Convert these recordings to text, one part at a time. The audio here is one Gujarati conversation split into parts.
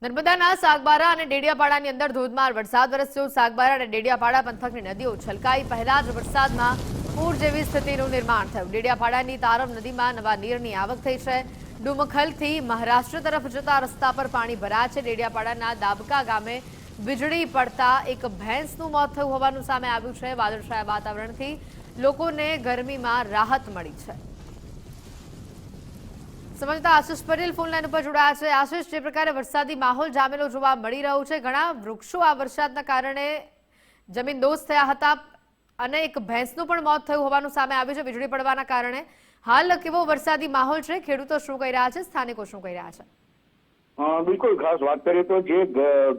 નર્મદાના સાગબારા અને ડેડિયાપાડાની અંદર ધોધમાર વરસાદ વરસ્યો। સાગબારા અને ડેડિયાપાડા પંથકની નદીઓ છલકાઈ। પહેલા જ વરસાદમાં પૂર જેવી સ્થિતિનું નિર્માણ થયું। ડેડિયાપાડાની તારમ નદીમાં નવા નીરની આવક થઈ છે। ડુમખલથી મહારાષ્ટ્ર તરફ જતા રસ્તા પર પાણી ભરાયા છે। ડેડિયાપાડાના દાબકા ગામે વીજળી પડતા એક ભેંસનું મોત થયું હોવાનું સામે આવ્યું છે। વાદળછાયા વાતાવરણથી લોકોને ગરમીમાં રાહત મળી છે। સમજતા આશિષ પટેલ ફોન લાઈન ઉપર જોડાયા છે। આશિષ, જે પ્રકારે વરસાદી માહોલ જામેલો જોવા મળી રહ્યો છે, ઘણા વૃક્ષો આ વરસાદના કારણે જમીનદોસ્ત થયા હતા અને એક ભેંસનું પણ મોત થયું હોવાનું સામે આવ્યું છે વીજળી પડવાના કારણે। હાલ કેવો વરસાદી માહોલ છે? ખેડૂતો શું કહી રહ્યા છે? સ્થાનિકો શું કહી રહ્યા છે? બિલકુલ, ખાસ વાત કરીએ તો જે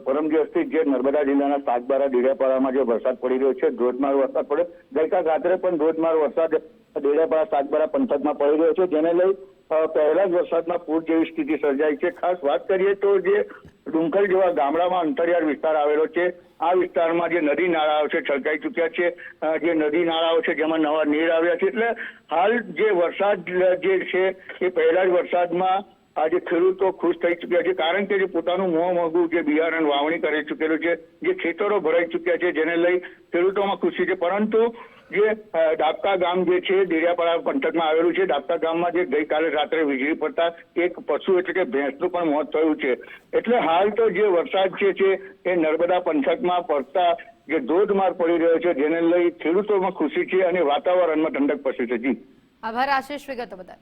પરમ દિવસથી જે નર્મદા જિલ્લાના સાગબારા ડેડિયાપાડામાં જે વરસાદ પડી રહ્યો છે, ધોધમાર વરસાદ પડ્યો। ગઈકાલ રાત્રે પણ ધોધમાર વરસાદ ડેડિયાપાડા સાગબારા પંથકમાં પડી રહ્યો છે, જેને લઈ પહેલા જ વરસાદમાં પૂર જેવી સ્થિતિ સર્જાઈ છે। ખાસ વાત કરીએ તો જે ડુમખલ જેવા ગામડામાં અંતરિયાળ વિસ્તાર આવેલો છે, આ વિસ્તારમાં જે નદી નાળાઓ છે છલકાઈ ચૂક્યા છે। જે નદી નાળાઓ છે જેમાં નવા નીર આવ્યા છે, એટલે હાલ જે વરસાદ જે છે એ પહેલા જ વરસાદમાં આજે ખેડૂતો ખુશ થઈ ચૂક્યા છે, કારણ કે જે પોતાનું મોંઘું જે બિયારણ વાવણી કરી ચૂકેલું છે, જે ખેતરો ભરાઈ ચૂક્યા છે, જેને લઈ ખેડૂતોમાં ખુશી છે। પરંતુ જે દાબકા ગામ જે છે ડેડિયાપાડા પંથકમાં આવેલું છે, દાબકા ગામમાં જે ગઈકાલે રાત્રે વીજળી પડતા એક પશુ એટલે કે ભેંસનું પણ મોત થયું છે। એટલે હાલ તો જે વરસાદ છે એ નર્મદા પંથકમાં પડતા જે ધોધમાર પડી રહ્યો છે, જેને લઈ ખેડૂતોમાં ખુશી છે અને વાતાવરણમાં ઠંડક પડશે છે। જી, આભાર આશિષ વિગતો બદલ।